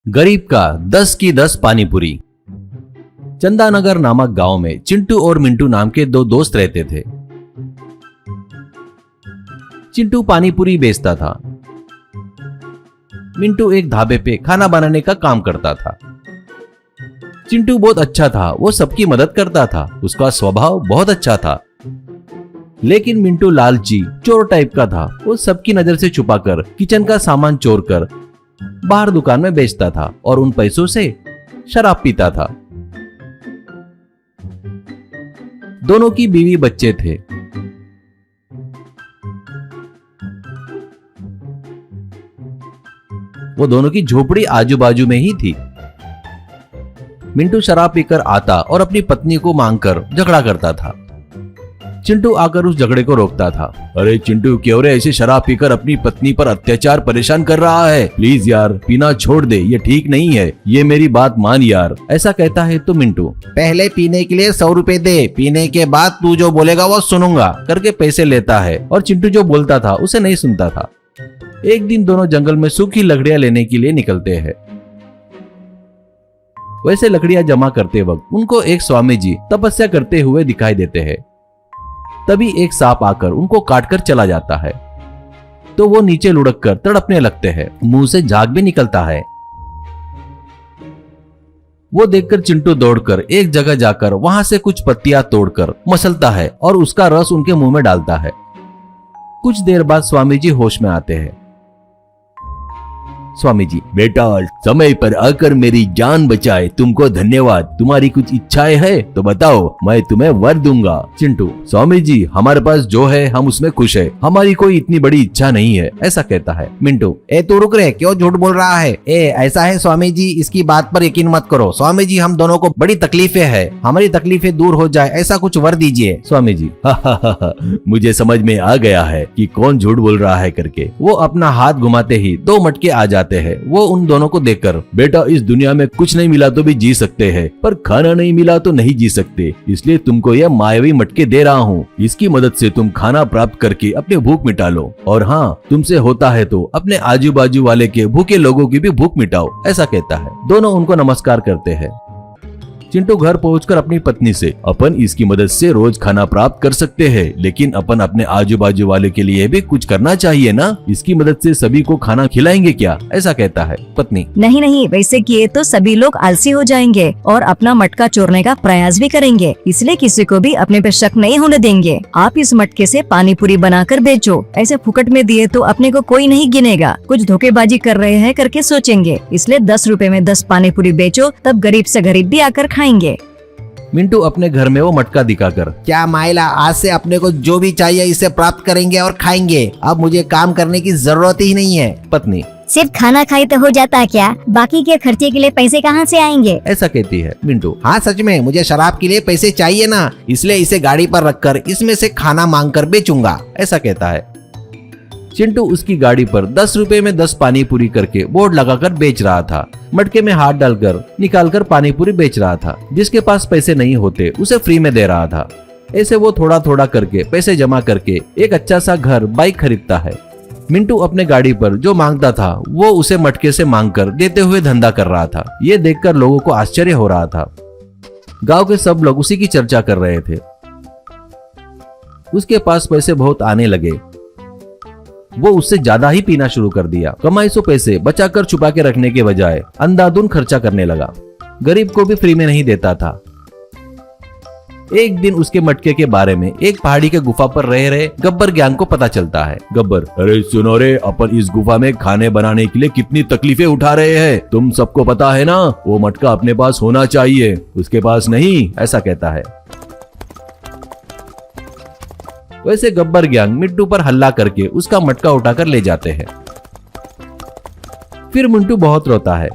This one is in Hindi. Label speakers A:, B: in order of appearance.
A: गरीब का 10 की 10 पानीपुरी। चंदानगर नामक गांव में चिंटू और मिंटू नाम के दो दोस्त रहते थे। चिंटू पानीपुरी बेचता था। मिंटू एक ढाबे पे खाना बनाने का काम करता था। चिंटू बहुत अच्छा था, वो सबकी मदद करता था, उसका स्वभाव बहुत अच्छा था। लेकिन मिंटू लालची चोर टाइप का था। वो सबकी नजर से छुपाकर किचन का सामान चोर कर बाहर दुकान में बेचता था और उन पैसों से शराब पीता था। दोनों की बीवी बच्चे थे। वो दोनों की झोपड़ी आजू बाजू में ही थी। मिंटू शराब पीकर आता और अपनी पत्नी को मांगकर झगड़ा करता था। चिंटू आकर उस झगड़े को रोकता था। अरे चिंटू, क्यों रे ऐसे शराब पीकर अपनी पत्नी पर अत्याचार परेशान कर रहा है? प्लीज यार, पीना छोड़ दे, ये ठीक नहीं है, ये मेरी बात मान यार। ऐसा कहता है तो मिंटू
B: पहले पीने के लिए 100 रुपए दे, पीने के बाद तू जो बोलेगा वो सुनूंगा
A: करके पैसे लेता है और चिंटू जो बोलता था उसे नहीं सुनता था। एक दिन दोनों जंगल में सूखी लकड़ियां लेने के लिए निकलते हैं। वैसे लकड़ियां जमा करते वक्त उनको एक स्वामी जी तपस्या करते हुए दिखाई देते हैं। तभी एक सांप आकर उनको काटकर चला जाता है तो वो नीचे लुढ़क कर तड़पने लगते हैं। मुंह से झाग भी निकलता है। वो देखकर चिंटू दौड़कर एक जगह जाकर वहां से कुछ पत्तियां तोड़कर मसलता है और उसका रस उनके मुंह में डालता है। कुछ देर बाद स्वामी जी होश में आते हैं। स्वामी जी,
C: बेटा, समय पर आकर मेरी जान बचाए तुमको धन्यवाद। तुम्हारी कुछ इच्छाएं है तो बताओ, मैं तुम्हें वर दूंगा।
A: चिंटू, स्वामी जी, हमारे पास जो है हम उसमें खुश है, हमारी कोई इतनी बड़ी इच्छा नहीं है, ऐसा कहता है।
B: मिंटू, ए तू रुक रे, क्यों झूठ बोल रहा है? ऐसा है स्वामी जी, इसकी बात पर यकीन मत करो। स्वामी जी, हम दोनों को बड़ी तकलीफें है, हमारी तकलीफें दूर हो जाए ऐसा कुछ वर दीजिए।
A: स्वामी जी,
C: मुझे समझ में आ गया है कि कौन झूठ बोल रहा है करके।
A: वो अपना हाथ घुमाते ही 2 मटके आ जाते हैं। वो उन दोनों को देखकर,
C: बेटा, इस दुनिया में कुछ नहीं मिला तो भी जी सकते हैं, पर खाना नहीं मिला तो नहीं जी सकते, इसलिए तुमको यह मायावी मटके दे रहा हूँ। इसकी मदद से तुम खाना प्राप्त करके अपने भूख मिटा लो, और हाँ, तुमसे होता है तो अपने आजू बाजू वाले के भूखे लोगों की भी भूख मिटाओ, ऐसा कहता है। दोनों उनको नमस्कार करते हैं। चिंटू घर पहुंचकर अपनी पत्नी से, अपन इसकी मदद से रोज खाना प्राप्त कर सकते हैं, लेकिन अपन अपने आजू बाजू वाले के लिए भी कुछ करना चाहिए ना। इसकी मदद से सभी को खाना खिलाएंगे क्या, ऐसा कहता है।
A: पत्नी,
D: नहीं, वैसे किए तो सभी लोग आलसी हो जाएंगे और अपना मटका चोरने का प्रयास भी करेंगे, इसलिए किसी को भी अपने पे शक नहीं होने देंगे। आप इस मटके से पानी पूरी बनाकर बेचो, ऐसे फुकट में दिए तो अपने को कोई नहीं गिनेगा, कुछ धोखेबाजी कर रहे हैं करके सोचेंगे, इसलिए 10 रुपए में 10 पानी पूरी बेचो, तब गरीब से गरीब भी आकर खाएंगे।
A: मिंटू अपने घर में वो मटका दिखाकर,
B: क्या माइला, आज से अपने को जो भी चाहिए इसे प्राप्त करेंगे और खाएंगे, अब मुझे काम करने की जरूरत ही नहीं है।
A: पत्नी,
E: सिर्फ खाना खाए तो हो जाता है क्या? बाकी के खर्चे के लिए पैसे कहाँ से आएंगे?
A: ऐसा कहती है। मिंटू,
B: हाँ सच में, मुझे शराब के लिए पैसे चाहिए ना, इसलिए इसे गाड़ी पर रखकर इसमें से खाना मांग कर बेचूंगा,
A: ऐसा कहता है। चिंटू उसकी गाड़ी पर 10 रुपए में 10 पानी पूरी करके बोर्ड लगाकर बेच रहा था। मटके में हाथ डालकर निकालकर पानी पूरी बेच रहा था। जिसके पास पैसे नहीं होते उसे फ्री में दे रहा था। ऐसे वो थोड़ा थोड़ा करके पैसे जमा करके एक अच्छा सा घर, बाइक खरीदता है। मिंटू अपने गाड़ी पर जो मांगता था वो उसे मटके से मांगकर देते हुए धंधा कर रहा था। ये देखकर लोगों को आश्चर्य हो रहा था। गांव के सब लोग उसी की चर्चा कर रहे थे। उसके पास पैसे बहुत आने लगे। वो उससे ज्यादा ही पीना शुरू कर दिया। कमाई सो पैसे बचाकर छुपा के रखने के बजाय अंधाधुंध खर्चा करने लगा। गरीब को भी फ्री में नहीं देता था। एक दिन उसके मटके के बारे में एक पहाड़ी के गुफा पर रह रहे गब्बर गैंग को पता चलता है।
C: गब्बर, अरे सुनो रे, अपन इस गुफा में खाने बनाने के लिए कितनी तकलीफें उठा रहे हैं, तुम सबको पता है ना। वो मटका अपने पास होना चाहिए, उसके पास नहीं, ऐसा कहता है। वैसे गब्बर गैंग मिंटू पर हल्ला करके उसका मटका उठाकर ले जाते हैं। फिर मिंटू बहुत रोता है।